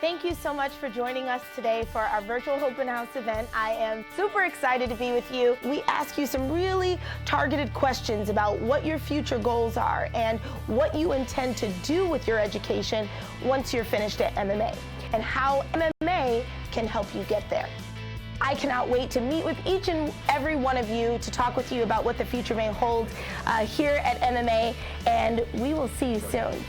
Thank you so much for joining us today for our virtual open house event. I am super excited to be with you. We ask you some really targeted questions about what your future goals are and what you intend to do with your education once you're finished at MMA, and how MMA can help you get there. I cannot wait to meet with each and every one of you to talk with you about what the future may hold here at MMA, and we will see you soon.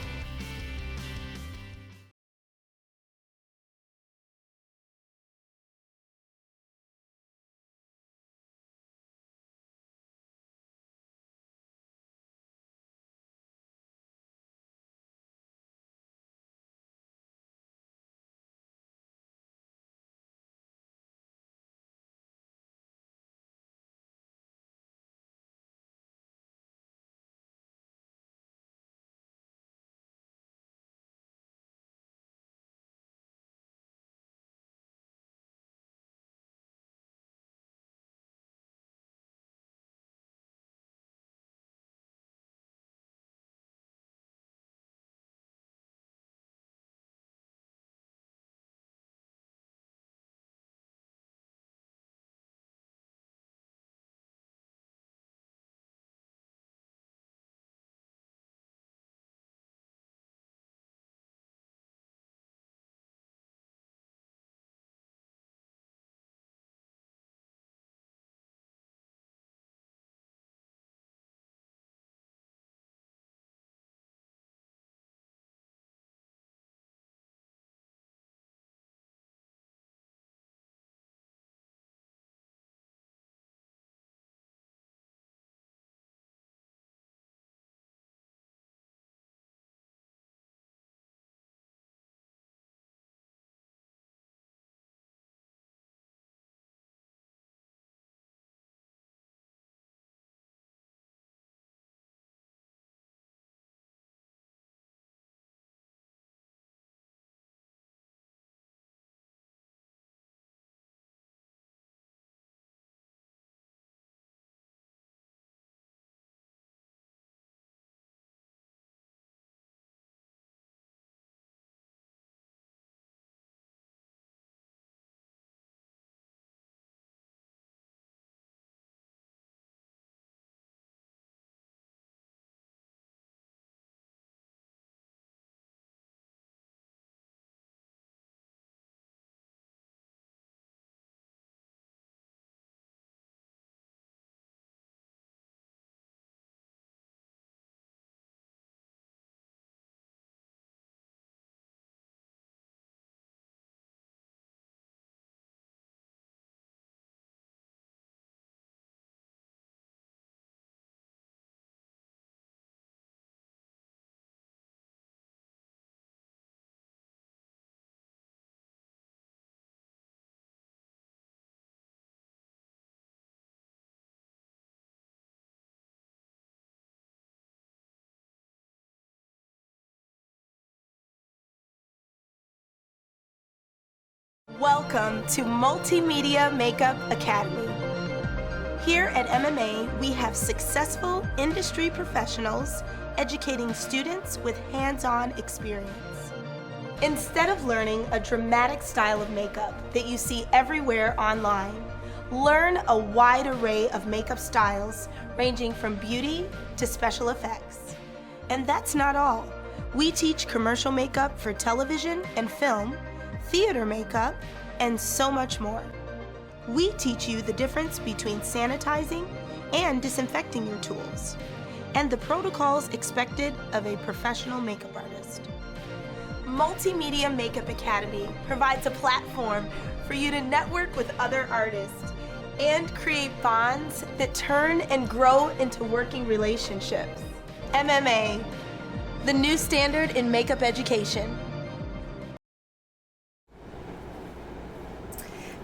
Welcome to Multimedia Makeup Academy. Here at MMA, we have successful industry professionals educating students with hands-on experience. Instead of learning a dramatic style of makeup that you see everywhere online, learn a wide array of makeup styles ranging from beauty to special effects. And that's not all. We teach commercial makeup for television and film, theater makeup, and so much more. We teach you the difference between sanitizing and disinfecting your tools, and the protocols expected of a professional makeup artist. Multimedia Makeup Academy provides a platform for you to network with other artists and create bonds that turn and grow into working relationships. MMA, the new standard in makeup education.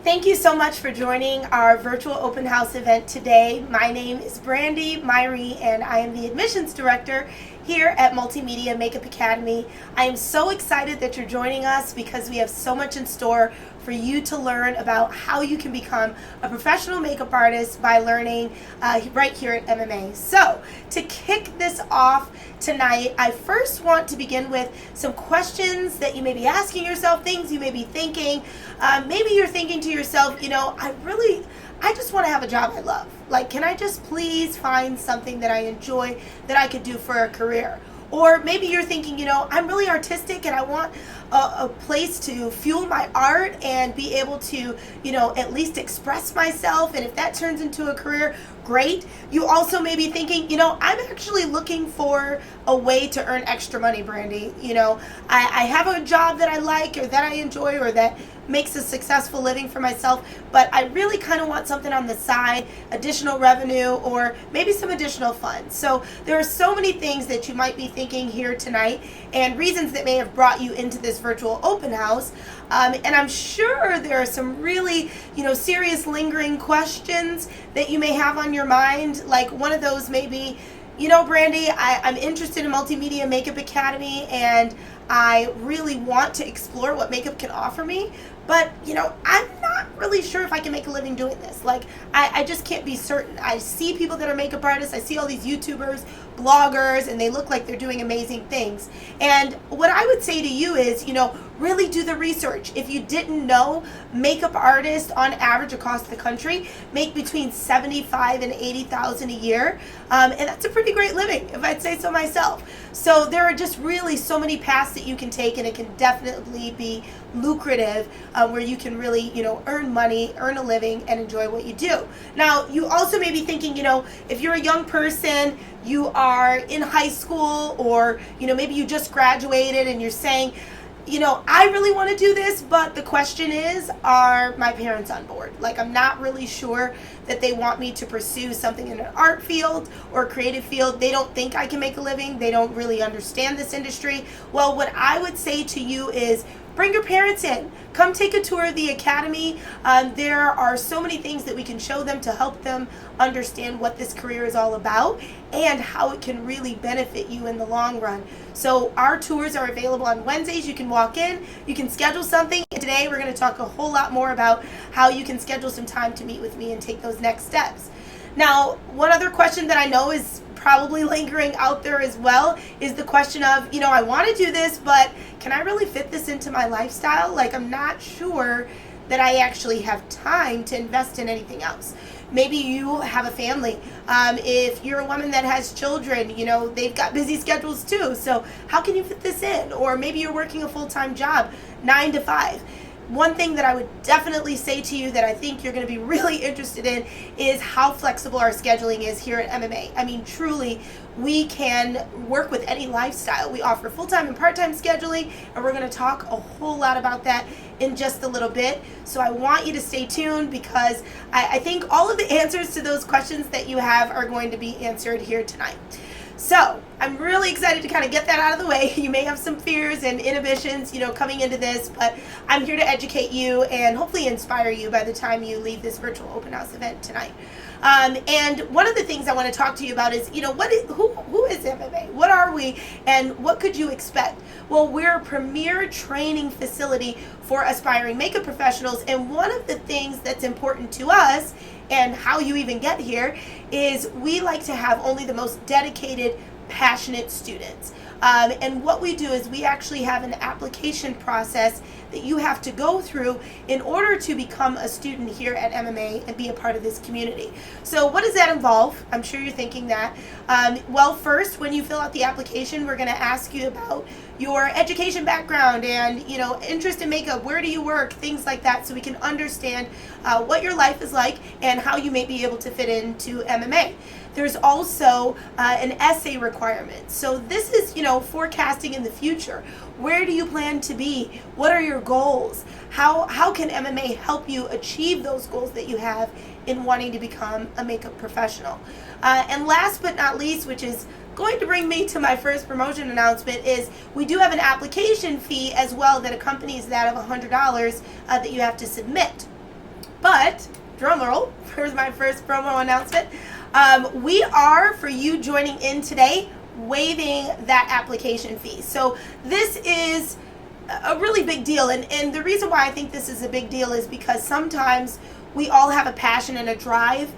Thank you so much for joining our virtual open house event today. My name is Brandy Myrie, and I am the admissions director here at Multimedia Makeup Academy. I am so excited that you're joining us because we have so much in store for you to learn about how you can become a professional makeup artist by learning right here at MMA. So to kick this off, tonight, I first want to begin with some questions that you may be asking yourself, things you may be thinking. Maybe you're thinking to yourself, I just want to have a job I love. Like, can I just please find something that I enjoy that I could do for a career? Or maybe you're thinking, I'm really artistic and I want a place to fuel my art and be able to, at least express myself. And if that turns into a career, great. You also may be thinking, I'm actually looking for a way to earn extra money, Brandy. I have a job that I like or that I enjoy or that makes a successful living for myself, but I really kind of want something on the side, additional revenue, or maybe some additional funds. So there are so many things that you might be thinking here tonight and reasons that may have brought you into this virtual open house. And I'm sure there are some really, serious lingering questions that you may have on your mind. Like one of those may be, Brandy, I'm interested in Multimedia Makeup Academy and I really want to explore what makeup can offer me, but I'm not really sure if I can make a living doing this. Like I just can't be certain. I see people that are makeup artists, I see all these YouTubers, bloggers, and they look like they're doing amazing things. And what I would say to you is, really do the research. If you didn't know, makeup artists on average across the country make between $75,000 and $80,000 a year, and that's a pretty great living, if I'd say so myself. So there are just really so many paths that you can take, and it can definitely be lucrative, where you can really, earn money, earn a living, and enjoy what you do. Now, you also may be thinking, if you're a young person, you are in high school, or, maybe you just graduated and you're saying, I really want to do this, but the question is, are my parents on board? Like, I'm not really sure that they want me to pursue something in an art field or creative field. They don't think I can make a living. They don't really understand this industry. Well, what I would say to you is, bring your parents in. Come take a tour of the academy. There are so many things that we can show them to help them understand what this career is all about and how it can really benefit you in the long run. So our tours are available on Wednesdays. You can walk in, you can schedule something. And today we're going to talk a whole lot more about how you can schedule some time to meet with me and take those next steps. Now, one other question that I know is probably lingering out there as well is the question of, I want to do this, but can I really fit this into my lifestyle? Like, I'm not sure that I actually have time to invest in anything else. Maybe you have a family. If you're a woman that has children, they've got busy schedules too. So how can you fit this in? Or maybe you're working a full-time job, 9 to 5. One thing that I would definitely say to you that I think you're going to be really interested in is how flexible our scheduling is here at MMA. I mean, truly, we can work with any lifestyle. We offer full-time and part-time scheduling, and we're going to talk a whole lot about that in just a little bit. So I want you to stay tuned because I think all of the answers to those questions that you have are going to be answered here tonight. So I'm really excited to kind of get that out of the way. You may have some fears and inhibitions, coming into this, but I'm here to educate you and hopefully inspire you by the time you leave this virtual open house event tonight. And one of the things I want to talk to you about is, who is MMA? What are we? And what could you expect? Well, we're a premier training facility for aspiring makeup professionals. And one of the things that's important to us and how you even get here is we like to have only the most dedicated, passionate students. And what we do is we actually have an application process that you have to go through in order to become a student here at MMA and be a part of this community. So what does that involve? I'm sure you're thinking that. Well, first, when you fill out the application, we're going to ask you about your education background and, interest in makeup, where do you work, things like that, so we can understand what your life is like and how you may be able to fit into MMA. There's also an essay requirement. So this is, forecasting in the future. Where do you plan to be? What are your goals? How can MMA help you achieve those goals that you have in wanting to become a makeup professional? And last but not least, which is going to bring me to my first promotion announcement, is we do have an application fee as well that accompanies that of $100 that you have to submit. But, drum roll, here's my first promo announcement. We are, for you joining in today, waiving that application fee. So this is a really big deal. And the reason why I think this is a big deal is because sometimes we all have a passion and a drive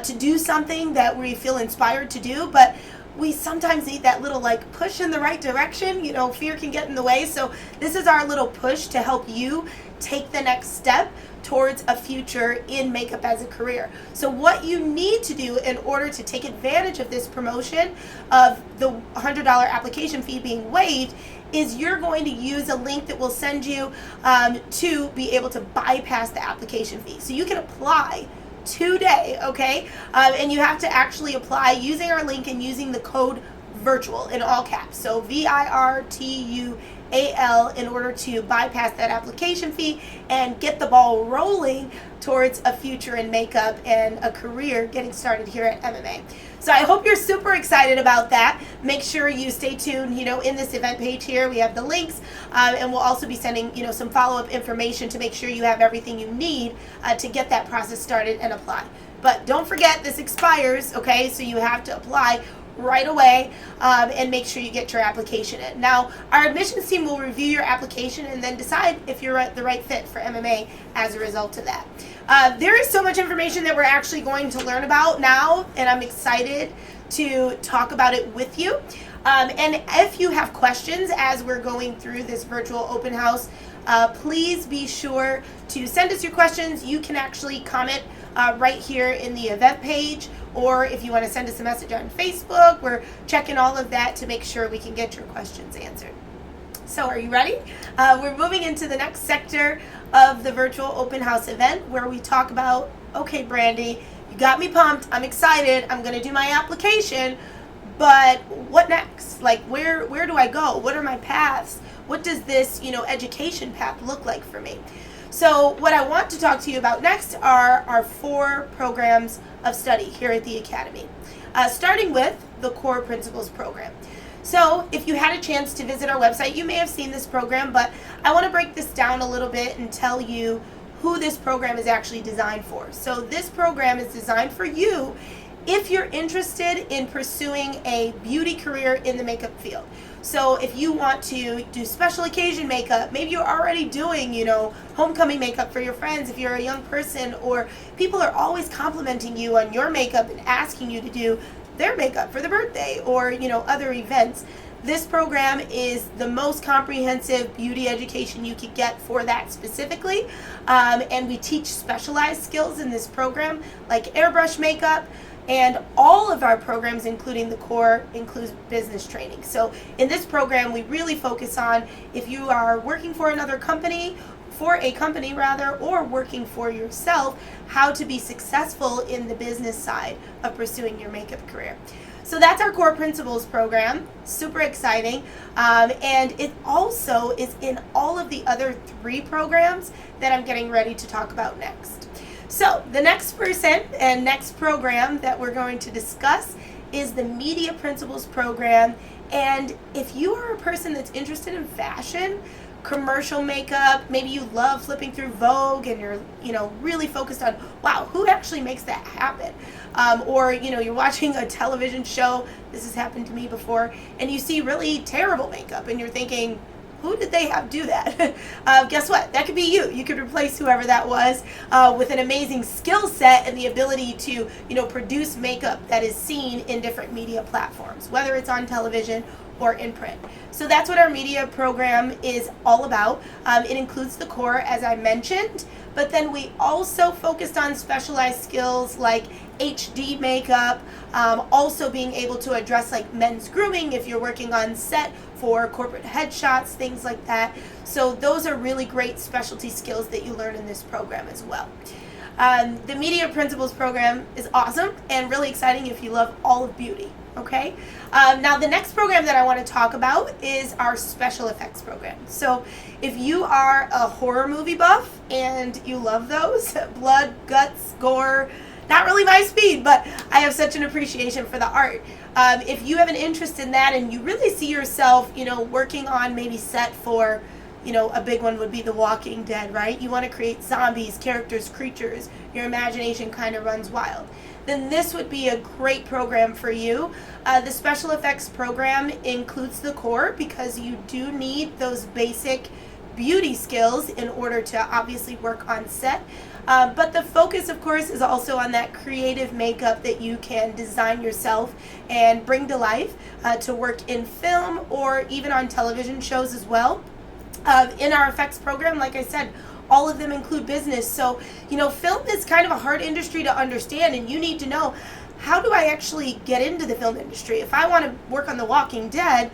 to do something that we feel inspired to do, but we sometimes need that little like push in the right direction. Fear can get in the way. So this is our little push to help you take the next step towards a future in makeup as a career. So what you need to do in order to take advantage of this promotion of the $100 application fee being waived is you're going to use a link that will send you to be able to bypass the application fee. So you can apply today, okay? And you have to actually apply using our link and using the code VIRTUAL in all caps. So VIRTUAL in order to bypass that application fee and get the ball rolling towards a future in makeup and a career getting started here at MMA. So I hope you're super excited about that. Make sure you stay tuned, in this event page here. We have the links, and we'll also be sending, some follow-up information to make sure you have everything you need to get that process started and apply. But don't forget, this expires, okay? So you have to apply right away and make sure you get your application in. Now, our admissions team will review your application and then decide if you're the right fit for MMA as a result of that. There is so much information that we're actually going to learn about now, and I'm excited to talk about it with you. And if you have questions as we're going through this virtual open house, please be sure to send us your questions. You can actually comment right here in the event page, or if you want to send us a message on Facebook, we're checking all of that to make sure we can get your questions answered. So are you ready? We're moving into the next sector of the virtual open house event where we talk about, okay, Brandy, you got me pumped. I'm excited. I'm going to do my application, but what next? Like, where do I go? What are my paths? What does this, education path look like for me? So what I want to talk to you about next are our 4 programs of study here at the Academy, starting with the Core Principles program. So if you had a chance to visit our website, you may have seen this program, but I want to break this down a little bit and tell you who this program is actually designed for. So this program is designed for you if you're interested in pursuing a beauty career in the makeup field. So if you want to do special occasion makeup, maybe you're already doing, homecoming makeup for your friends if you're a young person, or people are always complimenting you on your makeup and asking you to do their makeup for the birthday or, other events. This program is the most comprehensive beauty education you could get for that specifically. And we teach specialized skills in this program like airbrush makeup. And all of our programs, including the core, includes business training. So in this program, we really focus on if you are working for another company, or working for yourself, how to be successful in the business side of pursuing your makeup career. So that's our Core Principles program. Super exciting. And it also is in all of the other 3 programs that I'm getting ready to talk about next. So the next person and next program that we're going to discuss is the Media Principles program. And if you are a person that's interested in fashion, commercial makeup, maybe you love flipping through Vogue and you're, really focused on, wow, who actually makes that happen? Or, you're watching a television show, this has happened to me before, and you see really terrible makeup and you're thinking, who did they have do that? Guess what? That could be you. You could replace whoever that was with an amazing skill set and the ability to, produce makeup that is seen in different media platforms, whether it's on television or in print. So that's what our media program is all about. It includes the core, as I mentioned, but then we also focused on specialized skills like HD makeup, also being able to address like men's grooming if you're working on set for corporate headshots, things like that. So those are really great specialty skills that you learn in this program as well. The Media Principles program is awesome and really exciting if you love all of beauty. Okay. Now the next program that I want to talk about is our special effects program. So if you are a horror movie buff and you love those, blood, guts, gore, not really my speed, but I have such an appreciation for the art. If you have an interest in that and you really see yourself, working on maybe set for, a big one would be The Walking Dead, right? You want to create zombies, characters, creatures, your imagination kind of runs wild. Then this would be a great program for you. The special effects program includes the core because you do need those basic beauty skills in order to obviously work on set. But the focus, of course, is also on that creative makeup that you can design yourself and bring to life to work in film or even on television shows as well. In our effects program, like I said, all of them include business. So, film is kind of a hard industry to understand, and you need to know, how do I actually get into the film industry? If I want to work on The Walking Dead,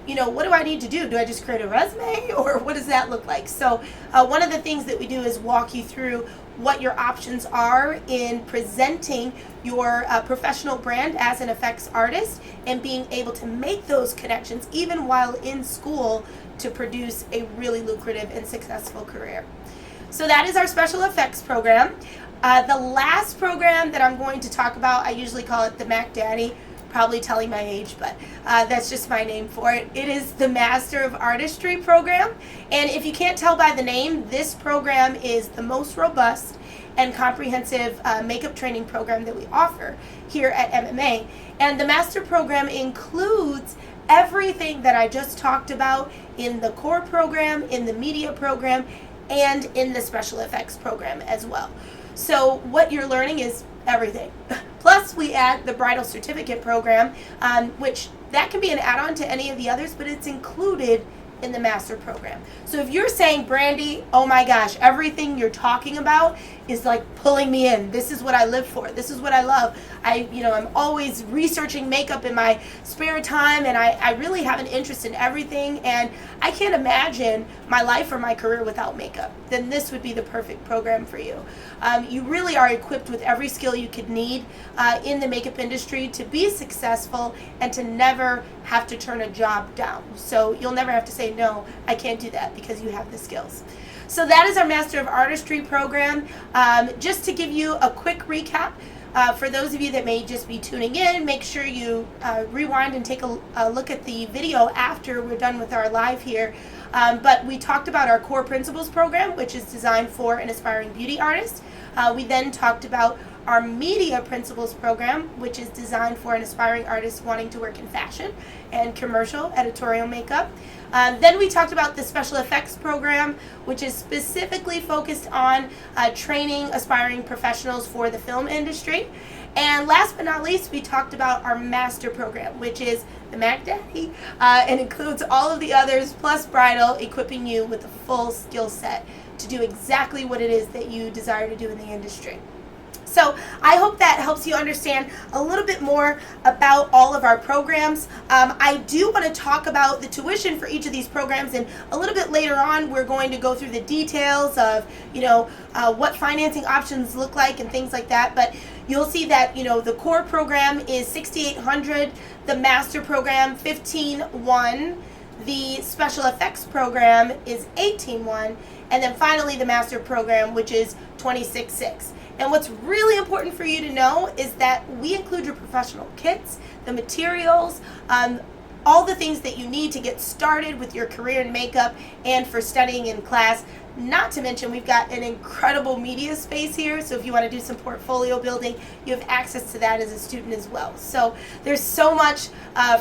what do I need to do? Do I just create a resume, or what does that look like? So one of the things that we do is walk you through what your options are in presenting your professional brand as an effects artist and being able to make those connections even while in school to produce a really lucrative and successful career. So that is our special effects program. The last program that I'm going to talk about, I usually call it the Mac Daddy, probably telling my age, but that's just my name for it. It is the Master of Artistry program. And if you can't tell by the name, this program is the most robust and comprehensive makeup training program that we offer here at MMA. And the Master program includes everything that I just talked about in the core program, in the media program, and in the special effects program as well. So what you're learning is everything. Plus, we add the bridal certificate program, which that can be an add-on to any of the others, but it's included in the master program. So if you're saying, Brandy, oh my gosh, everything you're talking about is like pulling me in. This is what I live for. This is what I love. I'm always researching makeup in my spare time, and I really have an interest in everything, and I can't imagine my life or my career without makeup. Then this would be the perfect program for you. You really are equipped with every skill you could need in the makeup industry to be successful and to never have to turn a job down. So you'll never have to say, no, I can't do that, because you have the skills. So that is our Master of Artistry program. Just to give you a quick recap, for those of you that may just be tuning in, make sure you rewind and take a look at the video after we're done with our live here. But we talked about our Core Principles program, which is designed for an aspiring beauty artist. We then talked about our Media Principles program, which is designed for an aspiring artist wanting to work in fashion and commercial editorial makeup. Then we talked about the Special Effects program, which is specifically focused on training aspiring professionals for the film industry. And last but not least, we talked about our Master program, which is the Mac Daddy, and includes all of the others plus bridal, equipping you with a full skill set to do exactly what it is that you desire to do in the industry. So I hope that helps you understand a little bit more about all of our programs. I do want to talk about the tuition for each of these programs, and a little bit later on we're going to go through the details of what financing options look like and things like that. But you'll see that the core program is $6,800, the master program $15,100, the special effects program is $18,100, and then finally the master program, which is $26,600. And what's really important for you to know is that we include your professional kits, the materials, all the things that you need to get started with your career in makeup and for studying in class. Not to mention, we've got an incredible media space here, so if you want to do some portfolio building, you have access to that as a student as well. So there's so much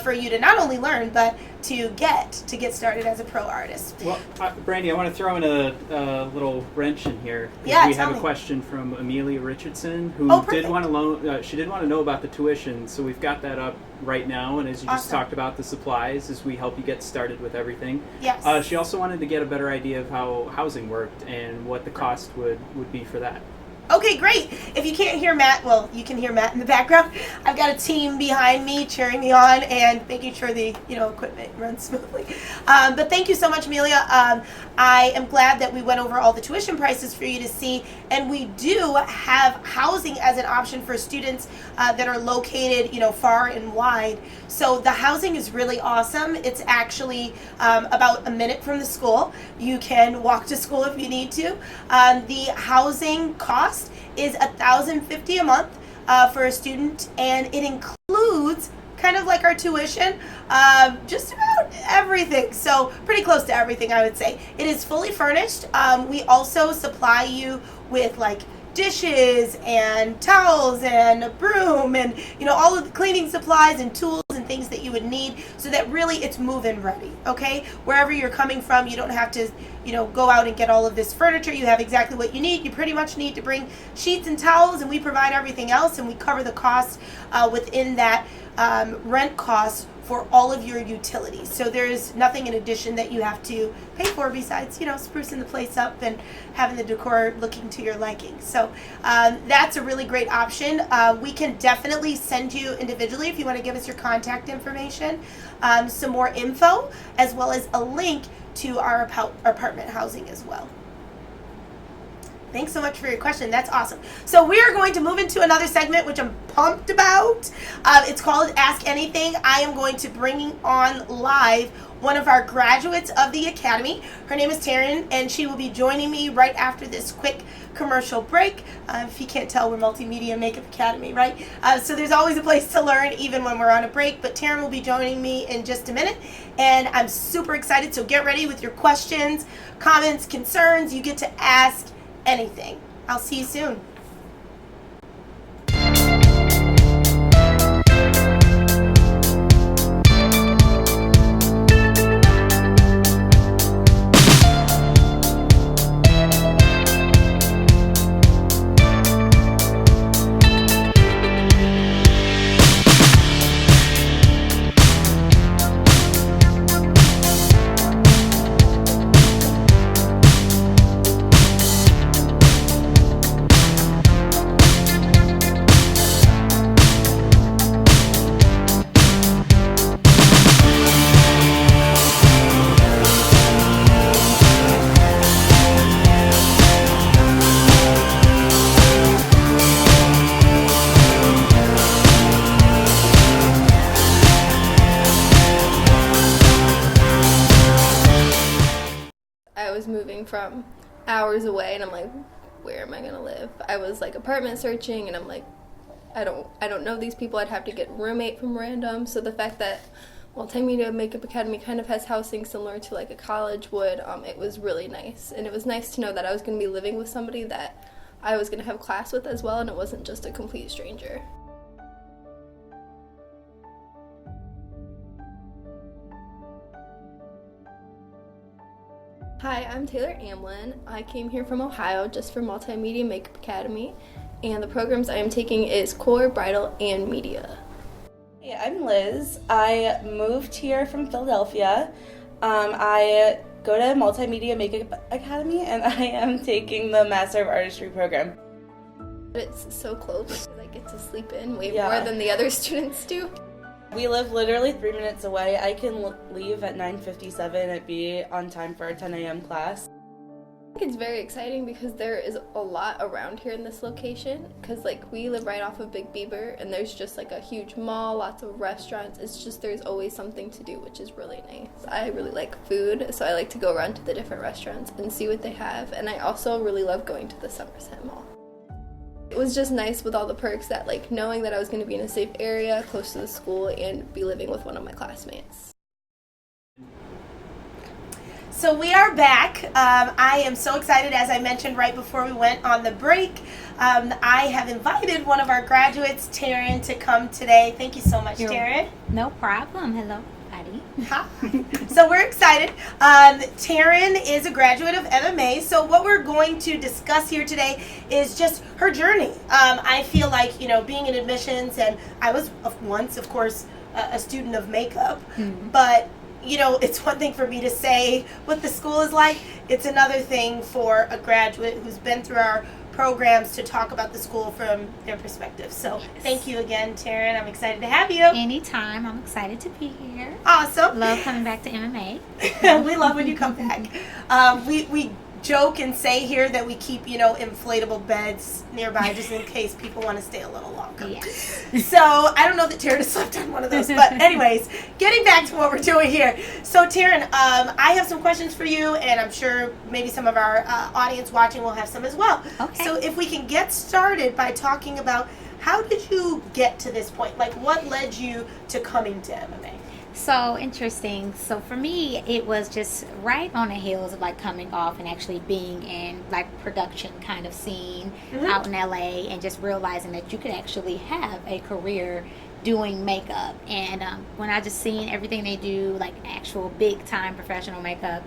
for you to not only learn, but to get started as a pro artist. Well, Brandy, I want to throw in a little wrench in here. Yeah, we have a question from Amelia Richardson, who did want to know about the tuition. So we've got that up right now, and as you just talked about the supplies, as we help you get started with everything. Yes. She also wanted to get a better idea of how housing worked and what the cost would be for that. Okay, great. If you can't hear Matt, well, you can hear Matt in the background. I've got a team behind me cheering me on and making sure the equipment runs smoothly. But thank you so much, Amelia. I am glad that we went over all the tuition prices for you to see, and we do have housing as an option for students that are located, far and wide. So the housing is really awesome. It's actually about a minute from the school. You can walk to school if you need to. The housing cost is $1,050 a month for a student, and it includes kind of like our tuition, just about everything. So pretty close to everything, I would say. It is fully furnished. We also supply you with like dishes and towels and a broom and all of the cleaning supplies and tools and things that you would need, so that really it's move-in ready. Okay, wherever you're coming from, you don't have to go out and get all of this furniture. You have exactly what you need. You pretty much need to bring sheets and towels, and we provide everything else, and we cover the cost within that rent cost for all of your utilities. So there's nothing in addition that you have to pay for besides, sprucing the place up and having the decor looking to your liking. So that's a really great option. We can definitely send you individually if you want to give us your contact information, some more info, as well as a link to our apartment housing as well. Thanks so much for your question. That's awesome. So we are going to move into another segment, which I'm pumped about. It's called Ask Anything. I am going to bring on live one of our graduates of the Academy. Her name is Taryn, and she will be joining me right after this quick commercial break. If you can't tell, we're Multimedia Makeup Academy, right? So there's always a place to learn, even when we're on a break. But Taryn will be joining me in just a minute, and I'm super excited. So get ready with your questions, comments, concerns. You get to ask anything. I'll see you soon. Moving from hours away, and I'm like, where am I gonna live? I was like apartment searching, and I'm like, I don't know these people. I'd have to get a roommate from random. So the fact that Multimedia Makeup Academy kind of has housing similar to like a college would, it was really nice. And it was nice to know that I was gonna be living with somebody that I was gonna have class with as well, and it wasn't just a complete stranger. Hi, I'm Taylor Amlin. I came here from Ohio just for Multimedia Makeup Academy, and the programs I am taking is core, bridal, and media. Hey, I'm Liz. I moved here from Philadelphia. I go to Multimedia Makeup Academy, and I am taking the Master of Artistry program. It's so close. I get to sleep in way more than the other students do. We live literally 3 minutes away. I can leave at 9:57 and be on time for our 10 a.m. class. I think it's very exciting because there is a lot around here in this location, because like we live right off of Big Beaver, and there's just like a huge mall, lots of restaurants. It's just there's always something to do, which is really nice. I really like food, so I like to go around to the different restaurants and see what they have, and I also really love going to the Somerset Mall. It was just nice with all the perks that like knowing that I was going to be in a safe area close to the school and be living with one of my classmates. So we are back. I am so excited, as I mentioned right before we went on the break. I have invited one of our graduates, Taryn, to come today. Thank you so much, Taryn. No problem. Hello, buddy. Hi. So we're excited. Taryn is a graduate of MMA. So what we're going to discuss here today is just her journey. I feel like, being in admissions, and I was once, of course, a student of makeup, but it's one thing for me to say what the school is like. It's another thing for a graduate who's been through our programs to talk about the school from their perspective. So thank you again, Taryn. I'm excited to have you. Anytime. I'm excited to be here. Awesome. Love coming back to MMA. We love when you come back. We joke and say here that we keep, inflatable beds nearby just in case people want to stay a little longer. Yes. So I don't know that Taryn has slept on one of those. But anyways, getting back to what we're doing here. So Taryn, I have some questions for you, and I'm sure maybe some of our audience watching will have some as well. Okay. So if we can get started by talking about how did you get to this point? Like, what led you to coming to MMA? So interesting. So for me, it was just right on the heels of like coming off and actually being in like production kind of scene out in LA, and just realizing that you could actually have a career doing makeup. And when I just seen everything they do, like actual big time professional makeup,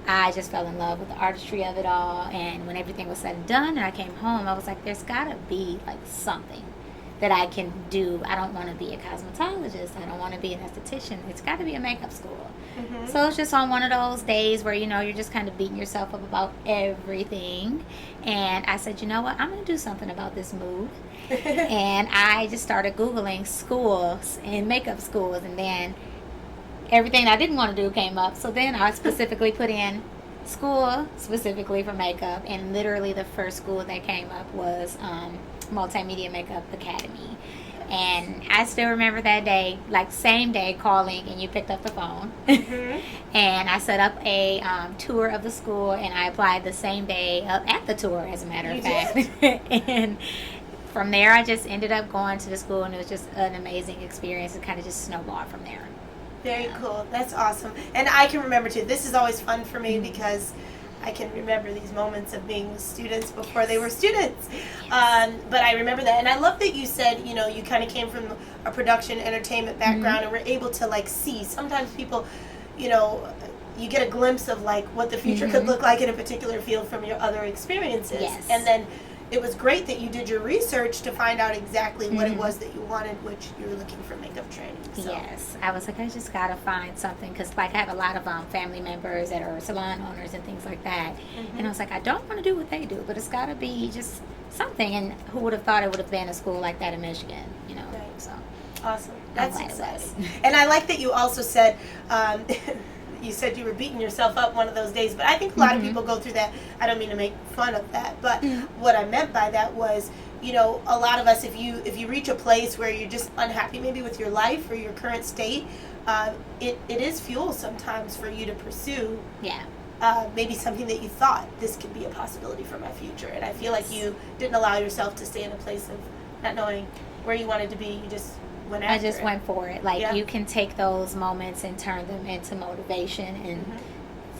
I just fell in love with the artistry of it all. And when everything was said and done and I came home, I was like, there's got to be like something that I can do. I don't want to be a cosmetologist. I don't want to be an esthetician. It's got to be a makeup school. So it's just on one of those days where, you know, you're just kind of beating yourself up about everything. And I said, you know what? I'm going to do something about this mood. And I just started Googling schools and makeup schools. And then everything I didn't want to do came up. So then I specifically put in school specifically for makeup. And literally the first school that came up was Multimedia Makeup Academy. And I still remember that day, like same day, calling, and you picked up the phone. And I set up a tour of the school, and I applied the same day at the tour, as a matter of fact. And from there, I just ended up going to the school, and it was just an amazing experience. It kind of just snowballed from there. Very cool. That's awesome. And I can remember, too, this is always fun for me because I can remember these moments of being with students before they were students. But I remember that. And I love that you said, you know, you kind of came from a production entertainment background and were able to, like, see. Sometimes people, you know, you get a glimpse of, like, what the future could look like in a particular field from your other experiences. Yes. And then it was great that you did your research to find out exactly what it was that you wanted, which you were looking for makeup training. So. Yes, I was like, I just gotta find something, because like I have a lot of family members that are salon owners and things like that, and I was like, I don't want to do what they do, but it's gotta be just something. And who would have thought it would have been a school like that in Michigan, you know? Right. So Awesome. I'm That's glad it exciting. was. And I like that you also said, you said you were beating yourself up one of those days, but I think a lot of people go through that. I don't mean to make fun of that, but what I meant by that was, you know, a lot of us, if you reach a place where you're just unhappy maybe with your life or your current state, it is fuel sometimes for you to pursue maybe something that you thought, this could be a possibility for my future. And I feel like you didn't allow yourself to stay in a place of not knowing where you wanted to be. You just went after it. went for it. Like, you can take those moments and turn them into motivation, and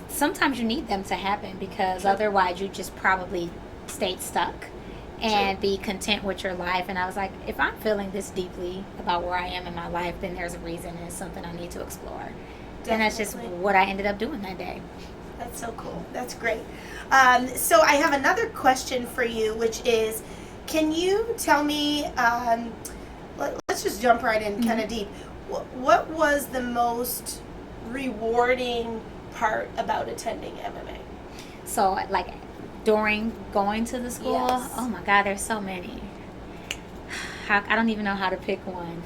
sometimes you need them to happen, because otherwise you just probably stayed stuck and be content with your life. And I was like, if I'm feeling this deeply about where I am in my life, then there's a reason, and it's something I need to explore. Definitely. And that's just what I ended up doing that day. That's so cool. That's great. So I have another question for you, which is, can you tell me, let's just jump right in kind of deep. What was the most rewarding part about attending MMA? So, like, during going to the school, Yes. oh my God, there's so many. I don't even know how to pick one.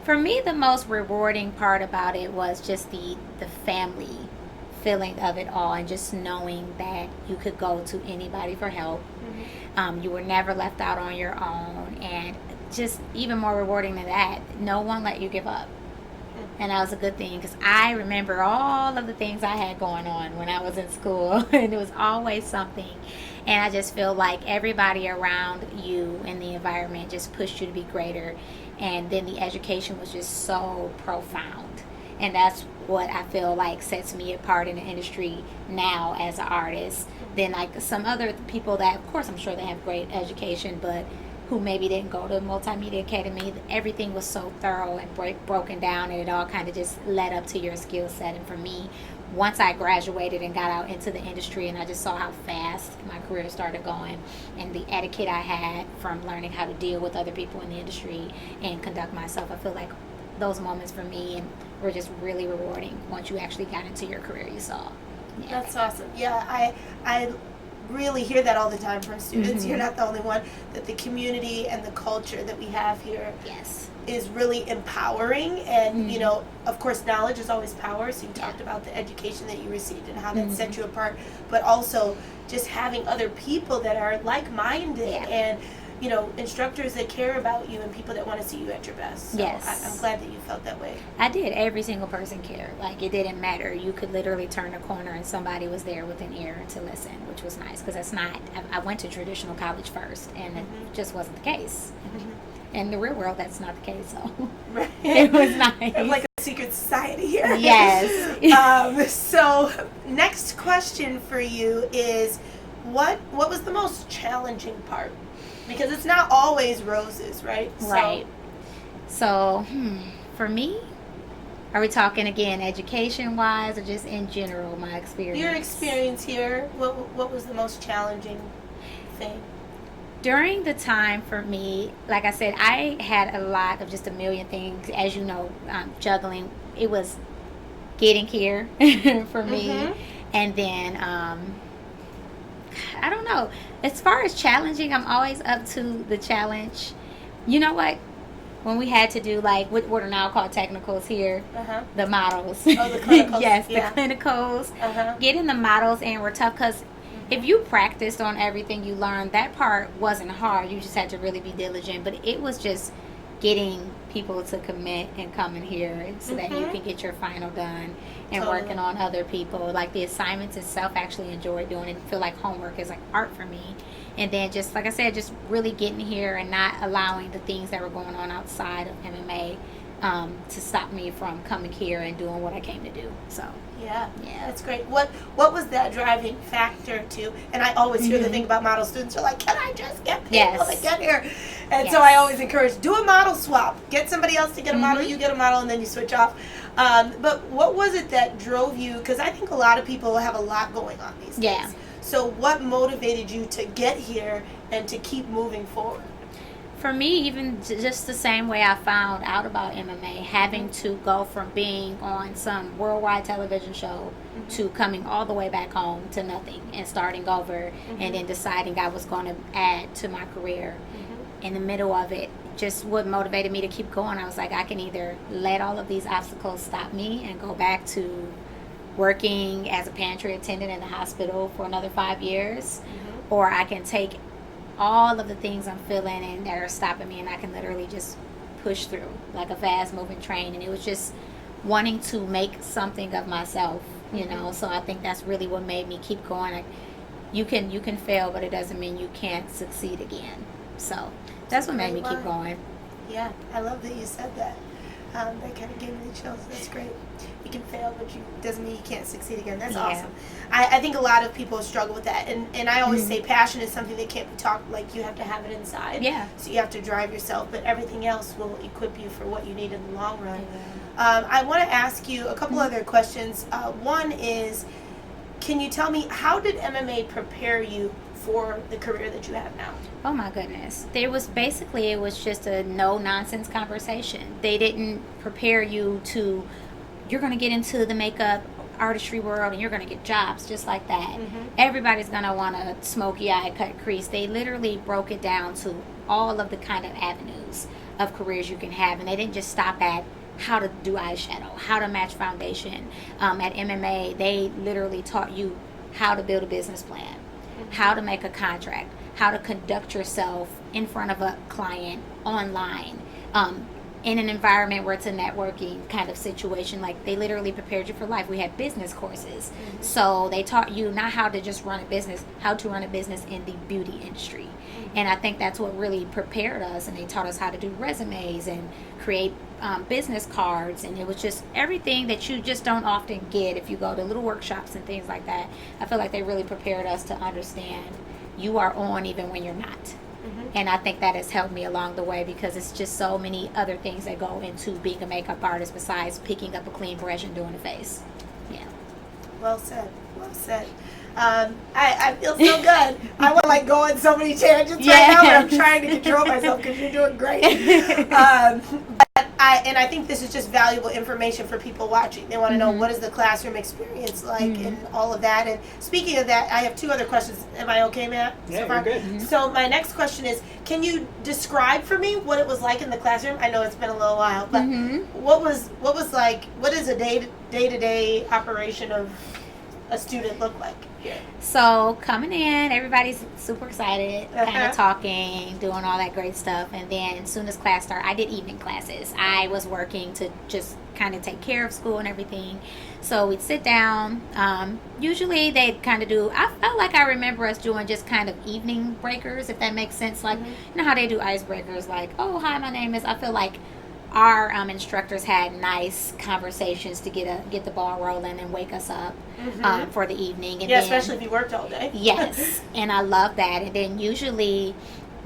For me, the most rewarding part about it was just the family feeling of it all, and just knowing that you could go to anybody for help. You were never left out on your own, and just even more rewarding than that, no one let you give up. And that was a good thing, because I remember all of the things I had going on when I was in school, and it was always something. And I just feel like everybody around you in the environment just pushed you to be greater. And then the education was just so profound. And that's what I feel like sets me apart in the industry now as an artist than like some other people that, of course, I'm sure they have great education, but who maybe didn't go to Multimedia Academy. Everything was so thorough and broken down, and it all kind of just led up to your skill set. And for me, once I graduated and got out into the industry, and I just saw how fast my career started going, and the etiquette I had from learning how to deal with other people in the industry and conduct myself, I feel like those moments for me were just really rewarding once you actually got into your career, you saw. Yeah. That's awesome. Yeah, I really hear that all the time from students. You're not the only one. That the community and the culture that we have here is really empowering. And, you know, of course, knowledge is always power. So you talked about the education that you received and how that set you apart. But also just having other people that are like-minded and, you know, instructors that care about you and people that want to see you at your best. So I'm glad that you felt that way. I did. Every single person cared. Like, it didn't matter. You could literally turn a corner and somebody was there with an ear to listen, which was nice, because that's not, I went to traditional college first, and it just wasn't the case. In the real world, that's not the case, so it was nice. Like a secret society here. Yes. So next question for you is, what was the most challenging part? Because it's not always roses, right? Right. So, for me, Are we talking again education-wise or just in general, my experience? Your experience here, what was the most challenging thing? During the time for me, like I said, I had a lot of just a million things. As you know, juggling. It was getting here for me. And then, I don't know. As far as challenging, I'm always up to the challenge. You know what? When we had to do like what are now called technicals here, the models. Oh, the clinicals. Yes, the clinicals. Getting the models in were tough because if you practiced on everything you learned, that part wasn't hard. You just had to really be diligent. But it was just getting people to commit and come in here so that you can get your final done and working on other people. Like the assignments itself, I actually enjoy doing it. I feel like homework is like art for me. And then just, like I said, just really getting here and not allowing the things that were going on outside of MMA to stop me from coming here and doing what I came to do. So yeah, that's great. What was that driving factor to? And I always hear the thing about model students are like, can I just get people to get here? And so I always encourage, do a model swap. Get somebody else to get a model, you get a model, and then you switch off. But what was it that drove you? Because I think a lot of people have a lot going on these days. Yeah. So what motivated you to get here and to keep moving forward? For me, even just the same way I found out about MMA, having to go from being on some worldwide television show to coming all the way back home to nothing and starting over and then deciding I was going to add to my career in the middle of it, just what motivated me to keep going. I was like, I can either let all of these obstacles stop me and go back to working as a pantry attendant in the hospital for another 5 years, or I can take all of the things I'm feeling and that are stopping me and I can literally just push through like a fast moving train. And it was just wanting to make something of myself, you know. So I think that's really what made me keep going. Like, you can fail, but it doesn't mean you can't succeed again. So that's what made me keep going. Yeah, I love that you said that. That kind of gave me the chills. That's great. You can fail, but doesn't mean you can't succeed again. That's awesome. I think a lot of people struggle with that. And I always say passion is something that can't be taught. Like, you have to have it inside. Yeah. So you have to drive yourself. But everything else will equip you for what you need in the long run. I want to ask you a couple other questions. One is, can you tell me, how did MMA prepare you for the career that you have now? Oh my goodness. It was just a no-nonsense conversation. They didn't prepare you to, you're going to get into the makeup artistry world and you're going to get jobs just like that. Everybody's going to want a smoky eye, cut crease. They literally broke it down to all of the kind of avenues of careers you can have. And they didn't just stop at how to do eyeshadow, how to match foundation. At MMA, they literally taught you how to build a business plan, how to make a contract, how to conduct yourself in front of a client online, in an environment where it's a networking kind of situation. Like, they literally prepared you for life. We had business courses. So they taught you not how to just run a business, how to run a business in the beauty industry. And I think that's what really prepared us. And they taught us how to do resumes and create business cards. And it was just everything that you just don't often get if you go to little workshops and things like that. I feel like they really prepared us to understand you are on even when you're not. And I think that has helped me along the way, because it's just so many other things that go into being a makeup artist besides picking up a clean brush and doing a face. Yeah. Well said. Well said. I feel so good. I want to go on so many tangents right now, but I'm trying to control myself because you're doing great. I think this is just valuable information for people watching. They want to know, what is the classroom experience like and all of that. And speaking of that, I have two other questions. Am I okay, Matt? Yeah, you're good. So my next question is, can you describe for me what it was like in the classroom? I know it's been a little while, but what is a day-to-day operation of a student look like here? So coming in, everybody's super excited, kind of talking, doing all that great stuff. And then as soon as class started, I did evening classes. I was working to just kind of take care of school and everything. So we'd sit down. Usually they'd kind of do, I felt like I remember us doing just kind of evening breakers, if that makes sense. Like, you know how they do icebreakers, like, oh, hi, my name is, I feel like our instructors had nice conversations to get the ball rolling and wake us up for the evening. And especially if you worked all day. Yes, and I love that. And then usually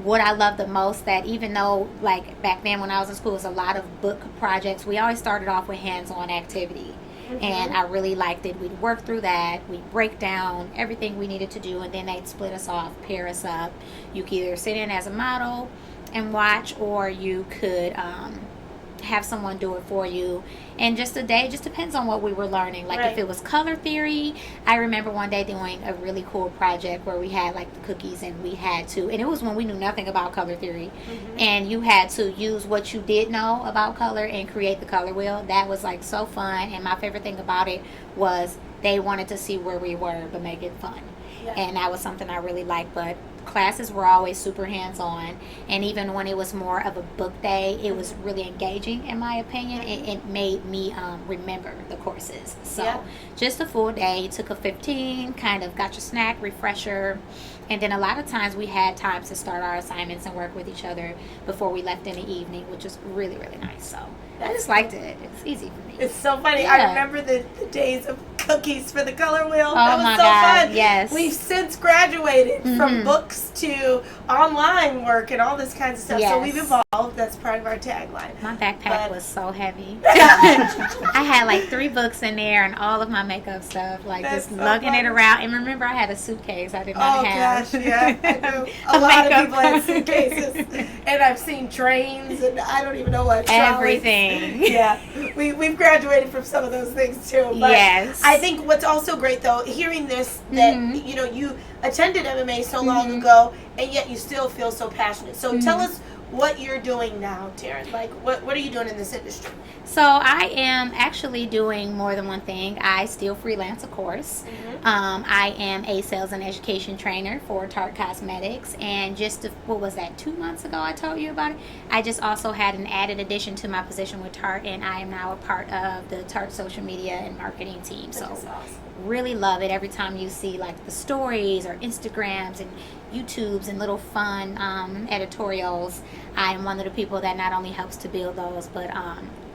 what I love the most, that even though like back then when I was in school, it was a lot of book projects, we always started off with hands-on activity. And I really liked it. We'd work through that. We'd break down everything we needed to do, and then they'd split us off, pair us up. You could either sit in as a model and watch, or you could have someone do it for you. And just a day, just depends on what we were learning. Like if it was color theory, I remember one day doing a really cool project where we had like the cookies, and we had to, and it was when we knew nothing about color theory, and you had to use what you did know about color and create the color wheel. That was like so fun, and my favorite thing about it was they wanted to see where we were but make it fun. And that was something I really liked. But classes were always super hands-on, and even when it was more of a book day, it was really engaging in my opinion. It made me remember the courses. So just a full day, took a 15, kind of got your snack, refresher, and then a lot of times we had times to start our assignments and work with each other before we left in the evening, which was really, really nice. So I just liked it. It's easy for me. It's so funny. I remember the days of cookies for the color wheel. That was so fun. Yes. We've since graduated from books to online work and all this kinds of stuff. So we've evolved. That's part of our tagline. My backpack was so heavy. I had like 3 books in there and all of my makeup stuff, like just lugging it around. And remember, I had a suitcase. I did not have. Oh gosh, yeah, I do. A lot of people had suitcases, and I've seen trains, and I don't even know what. Everything. Yeah, we've graduated from some of those things too. But I think what's also great though, hearing this, that you know, you attended MMA so long ago, and yet you still feel so passionate. So tell us what you're doing now, Taryn. Like, what are you doing in this industry? So I am actually doing more than one thing. I still freelance, of course. I am a sales and education trainer for Tarte Cosmetics, and just what was that, 2 months ago I told you about it? I just also had an added addition to my position with Tarte, and I am now a part of the Tarte social media and marketing team. So That's awesome. Really love it. Every time you see like the stories or Instagrams and YouTubes and little fun editorials, I'm one of the people that not only helps to build those, but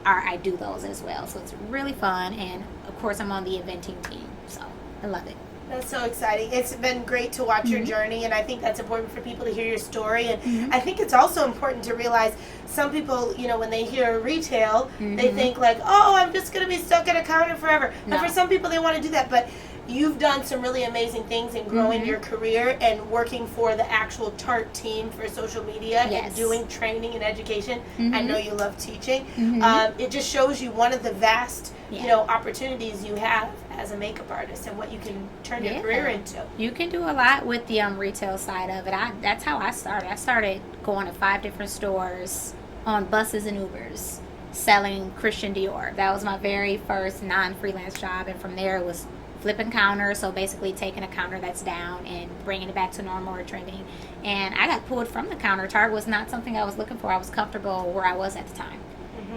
I do those as well. So it's really fun, and of course I'm on the eventing team, so I love it. That's so exciting. It's been great to watch your journey, and I think that's important for people to hear your story. And I think it's also important to realize some people, you know, when they hear retail, they think like, oh, I'm just going to be stuck at a counter forever. No. And for some people, they want to do that. But you've done some really amazing things in growing your career and working for the actual Tarte team for social media and doing training and education. I know you love teaching. It just shows you one of the vast, you know, opportunities you have as a makeup artist and what you can turn your career into. You can do a lot with the retail side of it. That's how I started. I started going to 5 different stores on buses and Ubers selling Christian Dior. That was my very first non-freelance job, and from there it was flipping counters, so basically taking a counter that's down and bringing it back to normal or trending. And I got pulled from the counter. Tarte was not something I was looking for. I was comfortable where I was at the time.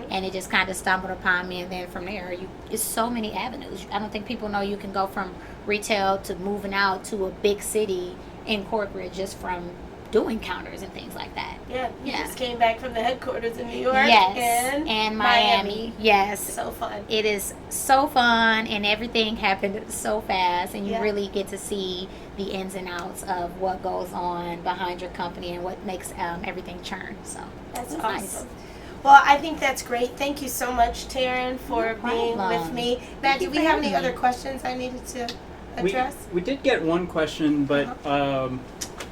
And it just kind of stumbled upon me, and then from there, it's so many avenues. I don't think people know you can go from retail to moving out to a big city in corporate just from doing counters and things like that. Yeah, you just came back from the headquarters in New York and Miami. Yes. So fun. It is so fun, and everything happened so fast, and you really get to see the ins and outs of what goes on behind your company and what makes everything churn. So that's awesome. Nice. Well, I think that's great. Thank you so much, Taryn, for being with me. Matt, do we have any other questions I needed to address? We did get one question, but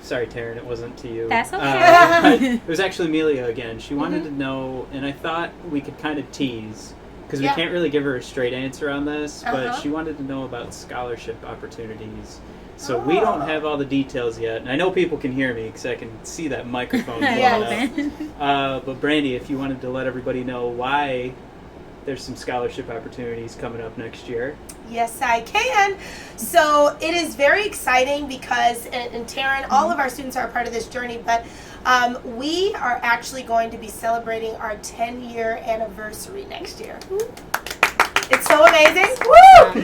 sorry, Taryn, it wasn't to you. That's okay. It was actually Amelia again. She wanted to know, and I thought we could kind of tease, because we can't really give her a straight answer on this, but she wanted to know about scholarship opportunities. So we don't have all the details yet, and I know people can hear me because I can see that microphone blowing up. But Brandy, if you wanted to let everybody know why there's some scholarship opportunities coming up next year. Yes, I can. So it is very exciting because, and Taryn, all of our students are a part of this journey, but we are actually going to be celebrating our 10-year anniversary next year. It's so amazing. Woo!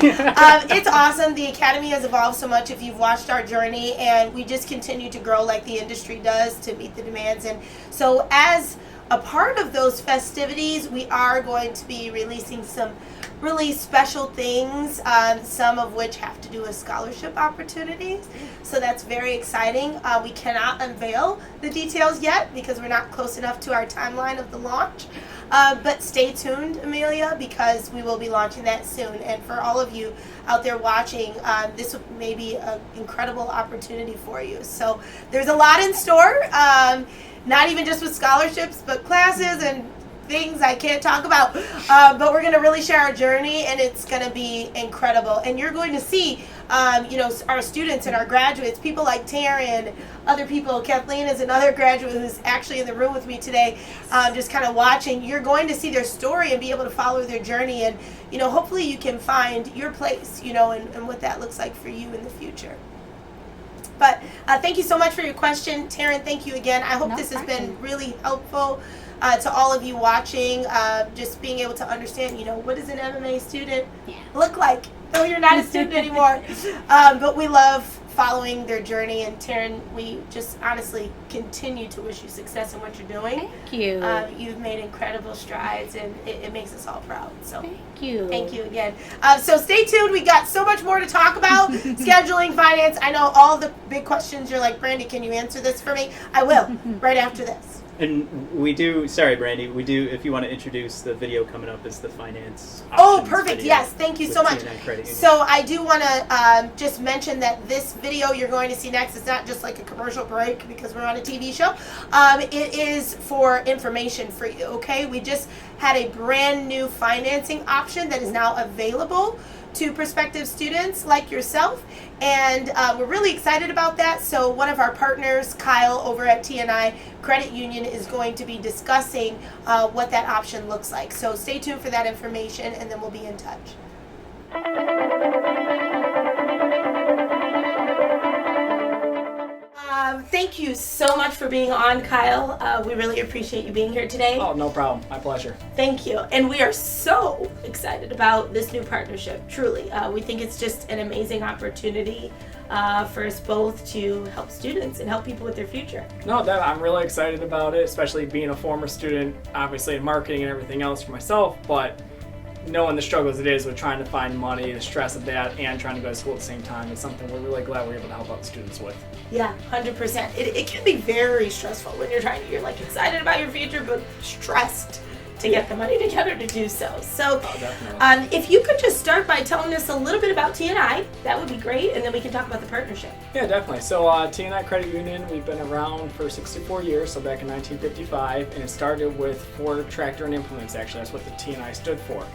It's awesome. The Academy has evolved so much if you've watched our journey, and we just continue to grow like the industry does to meet the demands. And so as a part of those festivities, we are going to be releasing some really special things, some of which have to do with scholarship opportunities. So that's very exciting. We cannot unveil the details yet because we're not close enough to our timeline of the launch. But stay tuned, Amelia, because we will be launching that soon. And for all of you out there watching, this may be an incredible opportunity for you. So there's a lot in store, not even just with scholarships, but classes and things I can't talk about. But we're going to really share our journey, and it's going to be incredible. And you're going to see, our students and our graduates, people like Taryn, other people. Kathleen is another graduate who's actually in the room with me today, just kind of watching. You're going to see their story and be able to follow their journey, and hopefully you can find your place, and what that looks like for you in the future. But thank you so much for your question, Taryn. Thank you again. I hope this has been really helpful to all of you watching. Just being able to understand, what does an MMA student look like? Though you're not a student anymore, but we love following their journey. And Taryn, we just honestly continue to wish you success in what you're doing. Thank you. You've made incredible strides, and it makes us all proud. So thank you again. So stay tuned. We got so much more to talk about. Scheduling, finance. I know all the big questions. You're like, Brandy, can you answer this for me? I will right after this. And we do, sorry, Brandy, we do, if you want to introduce the video coming up, is the finance Oh, perfect. Yes, thank you so much. TNI So I do want to just mention that this video you're going to see next is not just like a commercial break because we're on a TV show. It is for information for you, okay? We just had a brand new financing option that is now available to prospective students like yourself, and we're really excited about that. So one of our partners, Kyle, over at TNI Credit Union, is going to be discussing what that option looks like. So stay tuned for that information, and then we'll be in touch. Thank you so much for being on, Kyle. We really appreciate you being here today. Oh, no problem. My pleasure. Thank you. And we are so excited about this new partnership, truly. We think it's just an amazing opportunity for us both to help students and help people with their future. No, I'm really excited about it, especially being a former student, obviously in marketing and everything else for myself, but knowing the struggles it is with trying to find money, the stress of that, and trying to go to school at the same time is something we're really glad we're able to help out the students with. Yeah, 100%. It can be very stressful when you're like excited about your future, but stressed to get the money together to do so. So if you could just start by telling us a little bit about TNI, that would be great, and then we can talk about the partnership. Yeah, definitely. So TNI Credit Union, we've been around for 64 years, so back in 1955, and it started with Ford Tractor and Implements, actually. That's what the TNI stood for.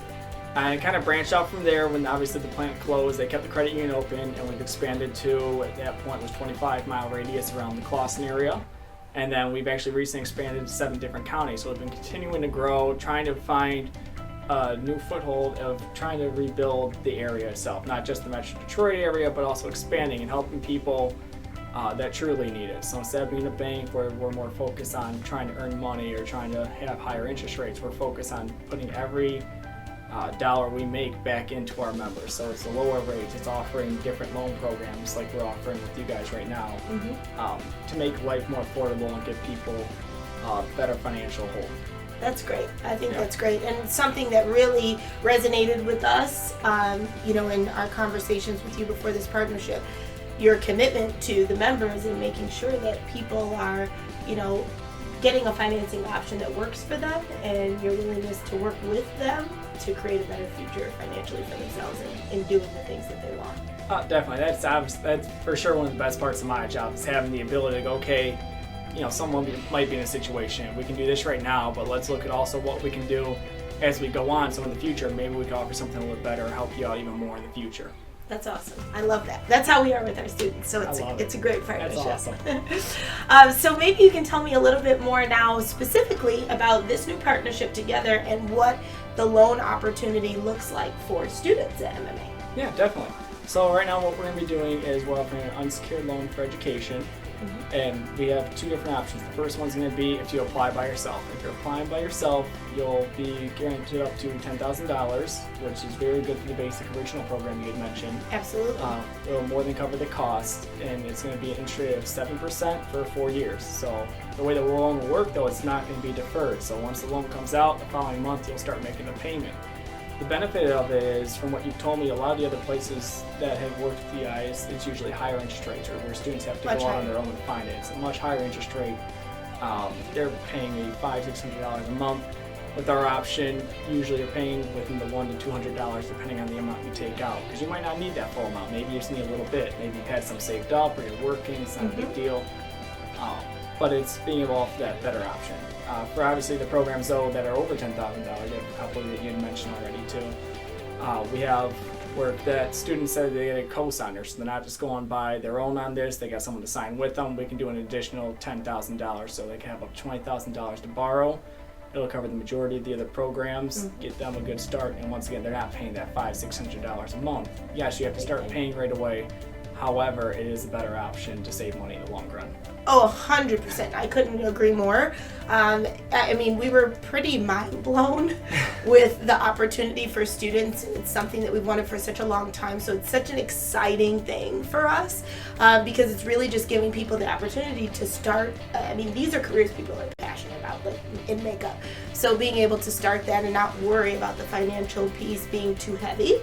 And it kind of branched out from there when obviously the plant closed. They kept the credit union open, and we've expanded to, at that point, was 25-mile radius around the Clawson area. And then we've actually recently expanded to 7 different counties. So we've been continuing to grow, trying to find a new foothold of trying to rebuild the area itself, not just the Metro Detroit area, but also expanding and helping people that truly need it. So instead of being a bank where we're more focused on trying to earn money or trying to have higher interest rates, we're focused on putting every dollar we make back into our members. So it's a lower rate. It's offering different loan programs like we're offering with you guys right now to make life more affordable and give people better financial hold. That's great. I think that's great, and something that really resonated with us, in our conversations with you before this partnership, your commitment to the members and making sure that people are, getting a financing option that works for them, and your willingness to work with them to create a better future financially for themselves and doing the things that they want. Definitely. That's for sure one of the best parts of my job is having the ability to go, okay, someone might be in a situation. We can do this right now, but let's look at also what we can do as we go on. So in the future, maybe we can offer something a little better, help you out even more in the future. That's awesome. I love that. That's how we are with our students. So it's a great partnership. That's awesome. So maybe you can tell me a little bit more now specifically about this new partnership together and what the loan opportunity looks like for students at MMA. Yeah, definitely. So right now what we're going to be doing is we're offering an unsecured loan for education. And we have 2 different options. The first one's going to be if you apply by yourself. If you're applying by yourself, you'll be guaranteed up to $10,000, which is very good for the basic original program you had mentioned. Absolutely. It'll more than cover the cost, and it's going to be an interest rate of 7% for 4 years. So the way the loan will work, though, it's not going to be deferred. So once the loan comes out, the following month you'll start making a payment. the benefit of it is, from what you've told me, a lot of the other places that have worked with DI it's usually higher interest rates, or where students have to go out on their own and find it. It's a much higher interest rate. They're paying maybe $500-$600 a month. With our option, usually you're paying within the $100 to $200 depending on the amount you take out, because you might not need that full amount. Maybe you just need a little bit. Maybe you've had some saved up, or you're working. It's not a big deal. But it's being able to offer that better option. For obviously the programs though that are over $10,000, you have a couple that you had mentioned already too. We have where that students said they get a co-signer, so they're not just going by their own on this. They got someone to sign with them. We can do an additional $10,000, so they can have up to $20,000 to borrow. It'll cover the majority of the other programs, get them a good start, and once again, they're not paying that $500-$600 a month. Yes, you have to start paying right away. However, it is a better option to save money in the long run. Oh, 100%. I couldn't agree more. I mean, we were pretty mind blown with the opportunity for students. It's something that we've wanted for such a long time. So it's such an exciting thing for us because it's really just giving people the opportunity to start. I mean, these are careers people are passionate about, like in makeup. So being able to start that and not worry about the financial piece being too heavy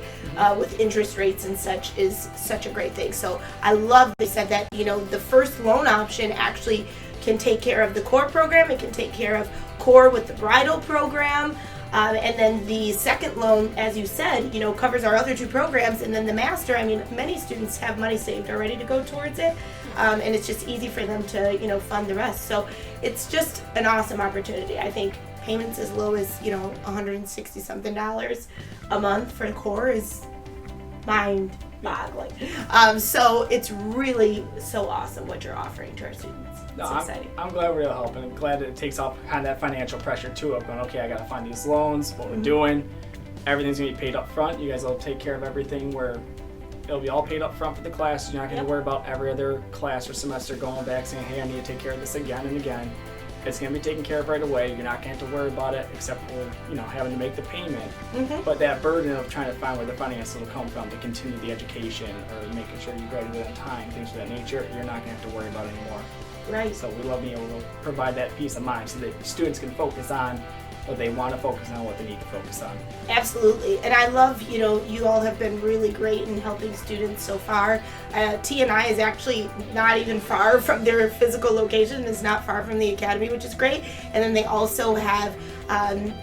with interest rates and such is such a great thing. So I love they said that, you know, the first loan option actually can take care of the core program. It can take care of core with the bridal program. And then the second loan, as you said, you know, covers our other two programs. And then the master, I mean, many students have money saved already to go towards it. And it's just easy for them to, you know, fund the rest. So it's just an awesome opportunity. I think payments as low as, you know, $160 something a month for core is mind-boggling. So it's really so awesome what you're offering to our students. It's exciting. I'm glad we're able to help, and I'm glad that it takes off kind of that financial pressure too of going, okay, I got to find these loans, what we're doing. Everything's going to be paid up front. You guys will take care of everything where it'll be all paid up front for the class. You're not going to worry about every other class or semester going back saying, hey, I need to take care of this again and again. It's going to be taken care of right away. You're not going to have to worry about it except for, you know, having to make the payment. But that burden of trying to find where the finances will come from to continue the education or making sure you graduate on time, things of that nature, you're not going to have to worry about it anymore. Right. So we love being able to provide that peace of mind so that students can focus on what they want to focus on, what they need to focus on. Absolutely. And I love, you know, you all have been really great in helping students so far. T&I is actually not even far from their physical location. It's not far from the academy, which is great. And then they also have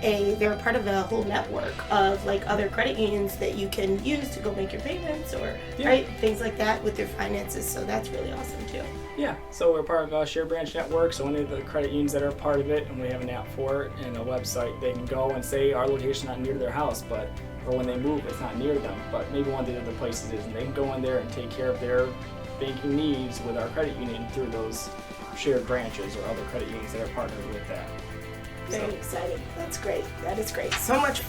they're part of a whole network of like other credit unions that you can use to go make your payments or right things like that with their finances. So that's really awesome too. Yeah, so we're part of a Share Branch Network, so any of the credit unions that are part of it, and we have an app for it and a website, they can go and say our location's not near their house, but or when they move, it's not near them, but maybe one of the other places is, and they can go in there and take care of their banking needs with our credit union through those shared branches or other credit unions that are partnered with that. Very exciting. That's great. That is great. So much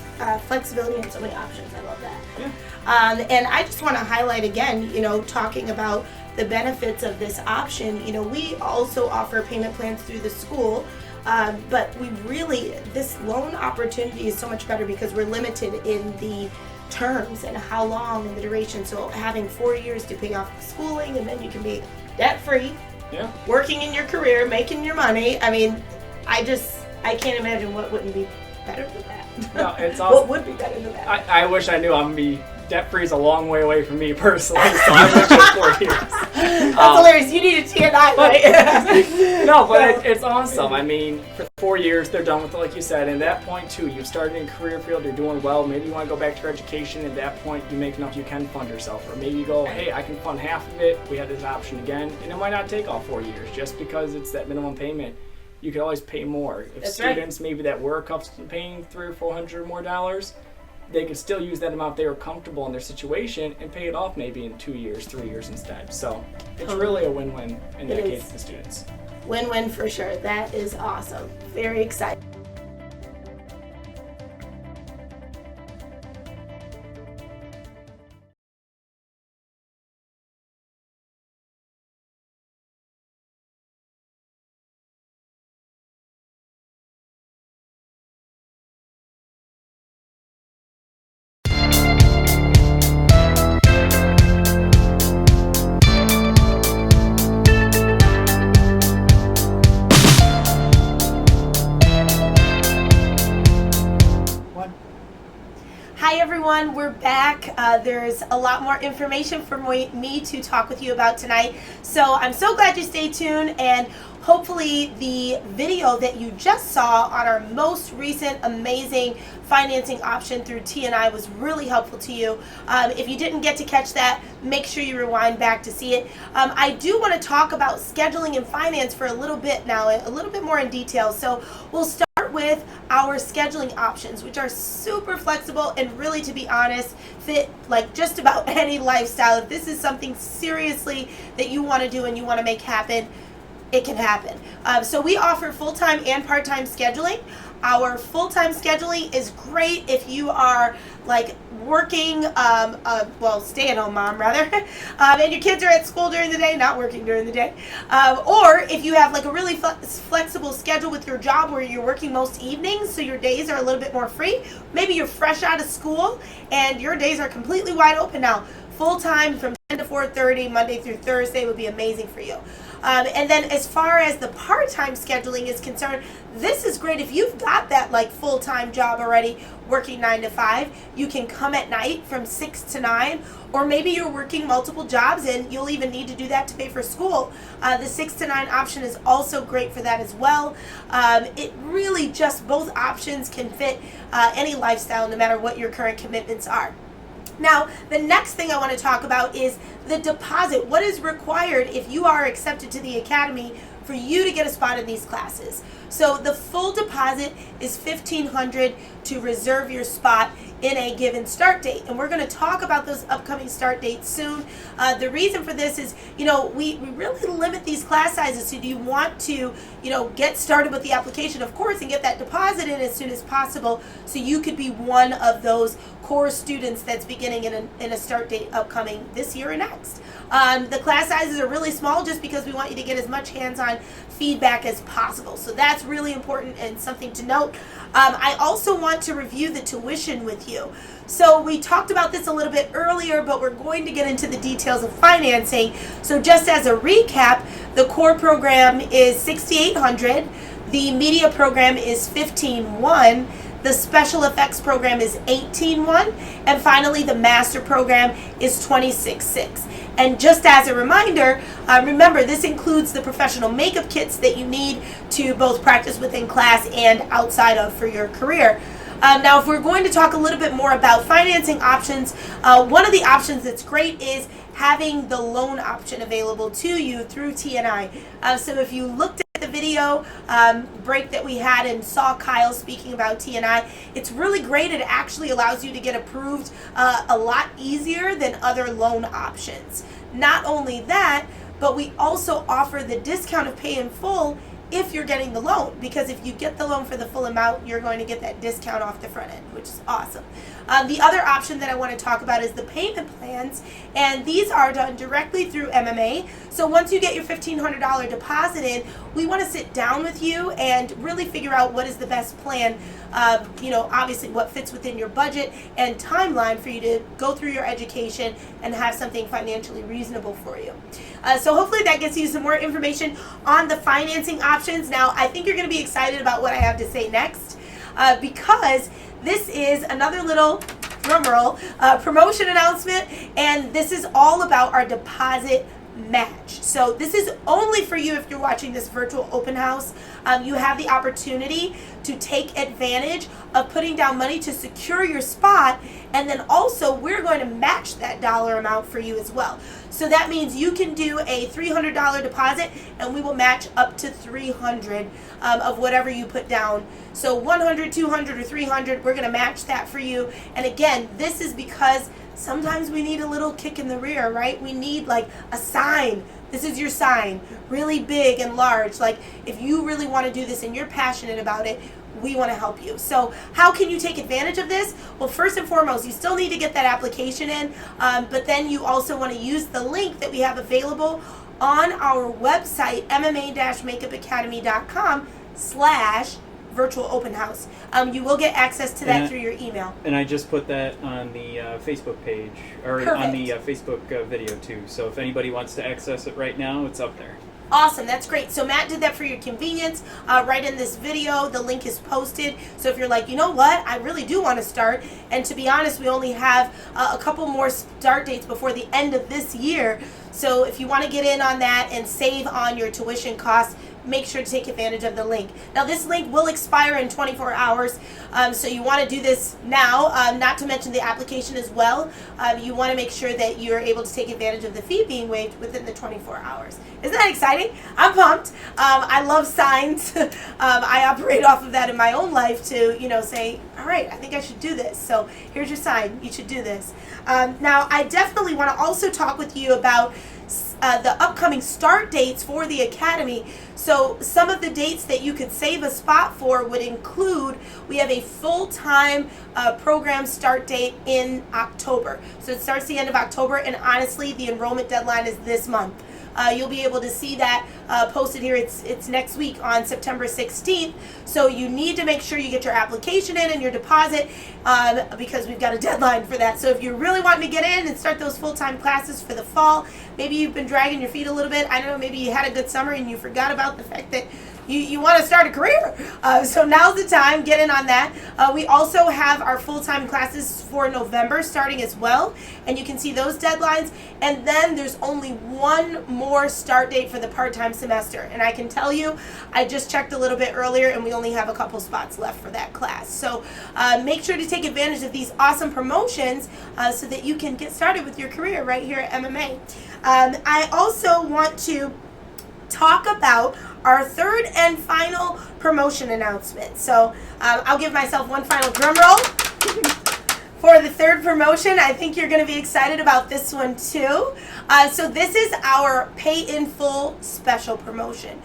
flexibility and so many options. I love that. Yeah. And I just want to highlight again, you know, talking about the benefits of this option. You know, we also offer payment plans through the school, but we really, this loan opportunity is so much better because we're limited in the terms and how long and the duration. So having 4 years to pay off schooling and then you can be debt-free, working in your career, making your money. I mean, I can't imagine what wouldn't be better than that. No, it's awesome. What would be better than that? I wish I knew. I'm going to be debt-free is a long way away from me personally, so I wish it was 4 years. That's hilarious. You need a T&I, right? No, but it's awesome. I mean, for 4 years, they're done with it, like you said. And at that point, too, you've started in a career field, you're doing well. Maybe you want to go back to your education. At that point, you make enough you can fund yourself. Or maybe you go, hey, I can fund half of it. We have this option again. And it might not take all 4 years just because it's that minimum payment. You can always pay more. If That's students maybe that were accustomed to paying $300 or $400 more, they can still use that amount they were comfortable in their situation and pay it off maybe in 2 years, 3 years instead. So it's really a win-win in that case for the students. Win-win for sure. That is awesome. Very exciting. everyone, we're back. There's a lot more information for me to talk with you about tonight. So I'm so glad you stayed tuned, and hopefully the video that you just saw on our most recent amazing financing option through T&I was really helpful to you. If you didn't get to catch that, make sure you rewind back to see it. I do want to talk about scheduling and finance for a little bit now, a little bit more in detail. So we'll start with our scheduling options, which are super flexible and really, to be honest, fit like just about any lifestyle. If this is something seriously that you want to do and you want to make happen, it can happen. So we offer full-time and part-time scheduling. Our full-time scheduling is great if you are like working, stay-at-home mom rather, and your kids are at school during the day, not working during the day, or if you have like a really flexible schedule with your job where you're working most evenings, so your days are a little bit more free. Maybe you're fresh out of school and your days are completely wide open now. Full-time from 10 to 4:30, Monday through Thursday would be amazing for you. And then as far as the part-time scheduling is concerned, this is great if you've got that like full-time job already, working 9 to 5. You can come at night from 6 to 9, or maybe you're working multiple jobs and you'll even need to do that to pay for school. The 6 to 9 option is also great for that as well. It really just, both options can fit any lifestyle, no matter what your current commitments are. Now, the next thing I want to talk about is the deposit. What is required if you are accepted to the Academy for you to get a spot in these classes? So the full deposit is $1,500 to reserve your spot in a given start date. And we're going to talk about those upcoming start dates soon. The reason for this is, we really limit these class sizes. So do you want to, get started with the application, of course, and get that deposit in as soon as possible so you could be one of those core students that's beginning in a start date upcoming this year or next. The class sizes are really small just because we want you to get as much hands-on feedback as possible. So that's really important and something to note. I also want to review the tuition with you. So we talked about this a little bit earlier, but we're going to get into the details of financing. So just as a recap, the core program is $6,800. The media program is $15,100. The special effects program is $18,100. And finally, the master program is $26,600. And just as a reminder, remember, this includes the professional makeup kits that you need to both practice within class and outside of for your career. Now, if we're going to talk a little bit more about financing options, one of the options that's great is having the loan option available to you through T&I. So if you looked at the video break that we had and saw Kyle speaking about T&I, it's really great. It actually allows you to get approved a lot easier than other loan options. Not only that, but we also offer the discount of pay in full if you're getting the loan, because if you get the loan for the full amount, you're going to get that discount off the front end, which is awesome. The other option that I want to talk about is the payment plans, and these are done directly through MMA. So once you get your $1,500 deposit in, we want to sit down with you and really figure out what is the best plan, obviously what fits within your budget and timeline for you to go through your education and have something financially reasonable for you. So hopefully that gets you some more information on the financing options. Now, I think you're going to be excited about what I have to say next, because this is another little drumroll promotion announcement, and this is all about our deposit match. So this is only for you if you're watching this virtual open house. You have the opportunity to take advantage of putting down money to secure your spot, and then also we're going to match that dollar amount for you as well. So that means you can do a $300 deposit and we will match up to $300 of whatever you put down. So $100, $200, or $300, we're going to match that for you. And again, this is because sometimes we need a little kick in the rear, right? We need like a sign. This is your sign, really big and large. Like if you really want to do this and you're passionate about it, we want to help you. So how can you take advantage of this? Well, first and foremost, you still need to get that application in, but then you also want to use the link that we have available on our website, mma-makeupacademy.com/ virtual open house. You will get access to that through your email. And I just put that on the Facebook page, or Perfect. on the Facebook video too. So if anybody wants to access it right now, it's up there. Awesome, that's great. So Matt did that for your convenience. Right in this video, the link is posted. So if you're like, you know what, I really do want to start, and to be honest, we only have a couple more start dates before the end of this year. So if you want to get in on that and save on your tuition costs, make sure to take advantage of the link. Now this link will expire in 24 hours, so you want to do this now, not to mention the application as well. You want to make sure that you're able to take advantage of the fee being waived within the 24 hours. Isn't that exciting? I'm pumped. I love signs. I operate off of that in my own life to, say, all right, I think I should do this. So here's your sign. You should do this. Now, I definitely want to also talk with you about the upcoming start dates for the Academy. So some of the dates that you could save a spot for would include, we have a full-time program start date in October. So it starts the end of October, and honestly, the enrollment deadline is this month. You'll be able to see that posted here. It's next week on September 16th. So you need to make sure you get your application in and your deposit because we've got a deadline for that. So if you're really wanting to get in and start those full-time classes for the fall, maybe you've been dragging your feet a little bit. I don't know, maybe you had a good summer and you forgot about the fact that you want to start a career. So now's the time. Get in on that. We also have our full-time classes for November starting as well, and you can see those deadlines. And then there's only one more start date for the part-time semester. And I can tell you, I just checked a little bit earlier, and we only have a couple spots left for that class. So make sure to take advantage of these awesome promotions so that you can get started with your career right here at MMA. I also want to talk about our third and final promotion announcement. So I'll give myself one final drum roll for the third promotion. I think you're going to be excited about this one too. So this is our pay in full special promotion.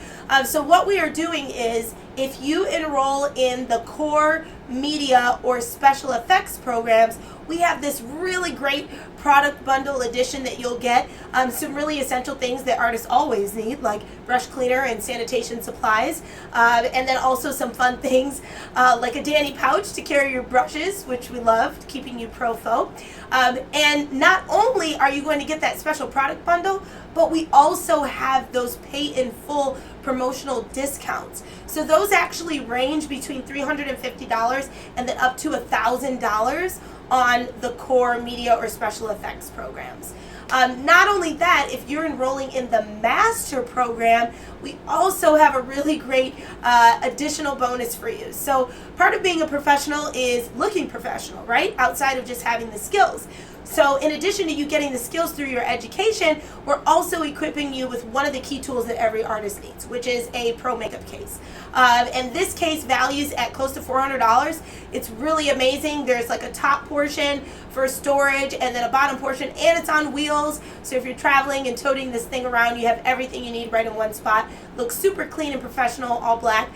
So what we are doing is, if you enroll in the core, media, or special effects programs, we have this really great product bundle edition that you'll get. Some really essential things that artists always need, like brush cleaner and sanitation supplies. And then also some fun things like a Danny pouch to carry your brushes, which we love, keeping you pro-fo. And not only are you going to get that special product bundle, but we also have those pay in full promotional discounts. So those actually range between $350 and then up to $1,000 on the core, media, or special effects programs. Not only that, if you're enrolling in the master program, we also have a really great additional bonus for you. So part of being a professional is looking professional, right? Outside of just having the skills. So in addition to you getting the skills through your education, we're also equipping you with one of the key tools that every artist needs, which is a pro makeup case. And this case values at close to $400. It's really amazing. There's like a top portion for storage and then a bottom portion, and it's on wheels. So if you're traveling and toting this thing around, you have everything you need right in one spot. Looks super clean and professional, all black.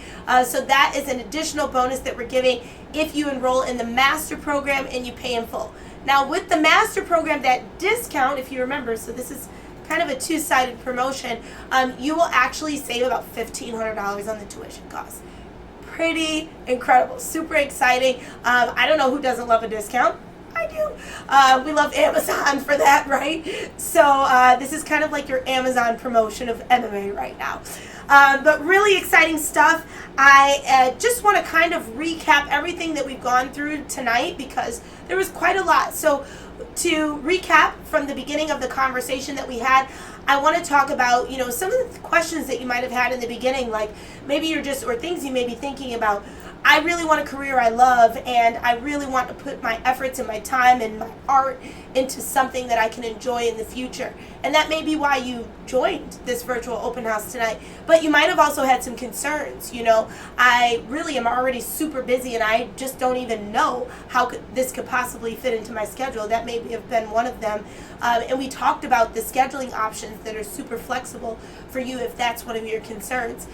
So that is an additional bonus that we're giving if you enroll in the master program and you pay in full. Now with the master program, that discount, if you remember, so this is kind of a two-sided promotion, you will actually save about $1,500 on the tuition costs. Pretty incredible, super exciting. I don't know who doesn't love a discount. I do. We love Amazon for that, right? So this is kind of like your Amazon promotion of MMA right now. But really exciting stuff. I just want to kind of recap everything that we've gone through tonight because there was quite a lot. So to recap from the beginning of the conversation that we had, I want to talk about, some of the questions that you might have had in the beginning, like maybe you're just, or things you may be thinking about. I really want a career I love, and I really want to put my efforts and my time and my art into something that I can enjoy in the future. And that may be why you joined this virtual open house tonight. But you might have also had some concerns. I really am already super busy, and I just don't even know how this could possibly fit into my schedule. That may have been one of them. And we talked about the scheduling options that are super flexible for you if that's one of your concerns.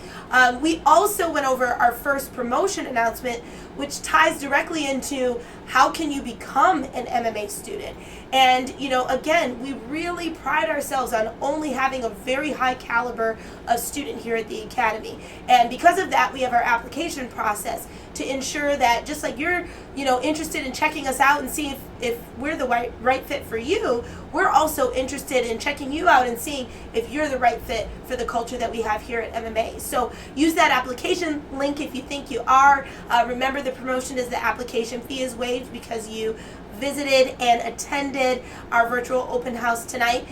We also went over our first promotion announcement, which ties directly into how can you become an MMA student? And, you know, again, we really pride ourselves on only having a very high caliber of student here at the Academy. And because of that, we have our application process to ensure that just like you're, you know, interested in checking us out and seeing if we're the right fit for you, we're also interested in checking you out and seeing if you're the right fit for the culture that we have here at MMA. So use that application link if you think you are. Remember, the promotion is the application fee is waived because you visited and attended our virtual open house tonight.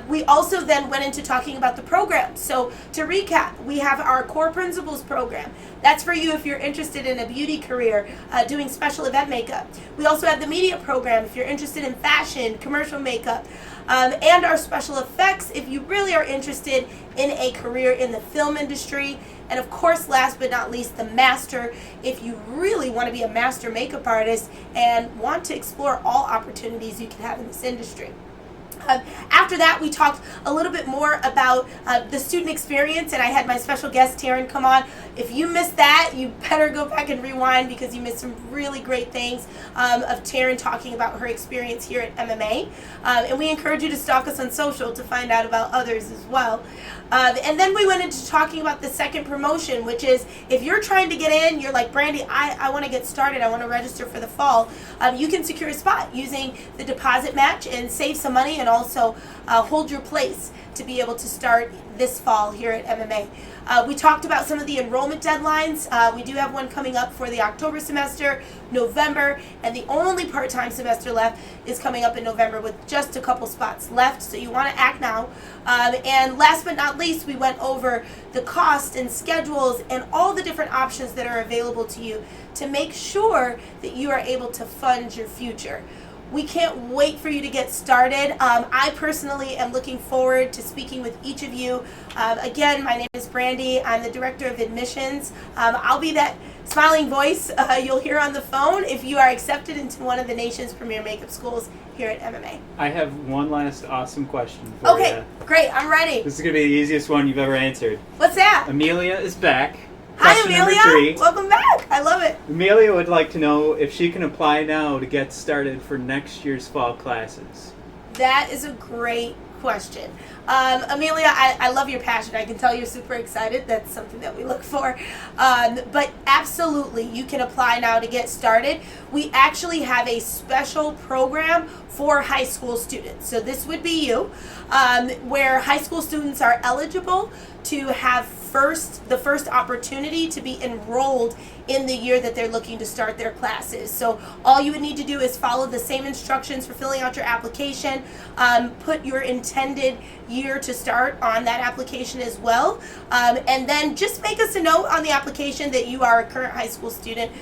We also then went into talking about the program. So to recap, we have our core principles program. That's for you if you're interested in a beauty career, doing special event makeup. We also have the media program if you're interested in fashion, commercial makeup, and our special effects if you really are interested in a career in the film industry. And of course, last but not least, the master if you really want to be a master makeup artist and want to explore all opportunities you can have in this industry. After that, we talked a little bit more about the student experience, and I had my special guest, Taryn, come on. If you missed that, you better go back and rewind because you missed some really great things of Taryn talking about her experience here at MMA. And we encourage you to stalk us on social to find out about others as well. And then we went into talking about the second promotion, which is if you're trying to get in, you're like, Brandy, I want to get started, I want to register for the fall, you can secure a spot using the deposit match and save some money and also hold your place to be able to start this fall here at MMA. We talked about some of the enrollment deadlines. We do have one coming up for the October semester, November, and the only part-time semester left is coming up in November with just a couple spots left, so you want to act now. And last but not least, we went over the cost and schedules and all the different options that are available to you to make sure that you are able to fund your future. We can't wait for you to get started. I personally am looking forward to speaking with each of you. Again, my name is Brandy. I'm the Director of Admissions. I'll be that smiling voice you'll hear on the phone if you are accepted into one of the nation's premier makeup schools here at MMA. I have one last awesome question for you. Okay, great. I'm ready. This is going to be the easiest one you've ever answered. What's that? Amelia is back. Hi, Question Amelia. number 3. Welcome back. I love it. Amelia would like to know if she can apply now to get started for next year's fall classes. That is a great question. Amelia, I love your passion. I can tell you're super excited. That's something that we look for. But absolutely, you can apply now to get started. We actually have a special program for high school students. So this would be you, where high school students are eligible to have the first opportunity to be enrolled in the year that they're looking to start their classes. So all you would need to do is follow the same instructions for filling out your application, put your intended year to start on that application as well, and then just make us a note on the application that you are a current high school student.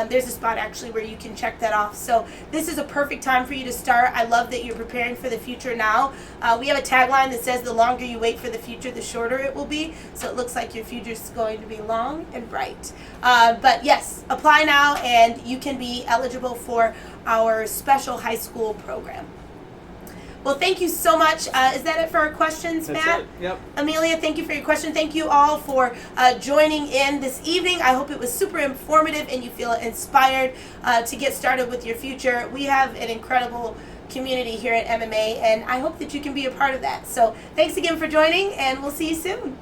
There's a spot actually where you can check that off. So this is a perfect time for you to start. I love that you're preparing for the future now. We have a tagline that says the longer you wait for the future, the shorter it will be. So it looks like your future is going to be long and bright. But yes, apply now and you can be eligible for our special high school program. Well, thank you so much. Is that it for our questions, That's Matt? it. Yep. Amelia, thank you for your question. Thank you all for joining in this evening. I hope it was super informative and you feel inspired to get started with your future. We have an incredible community here at MMA, and I hope that you can be a part of that. So thanks again for joining, and we'll see you soon.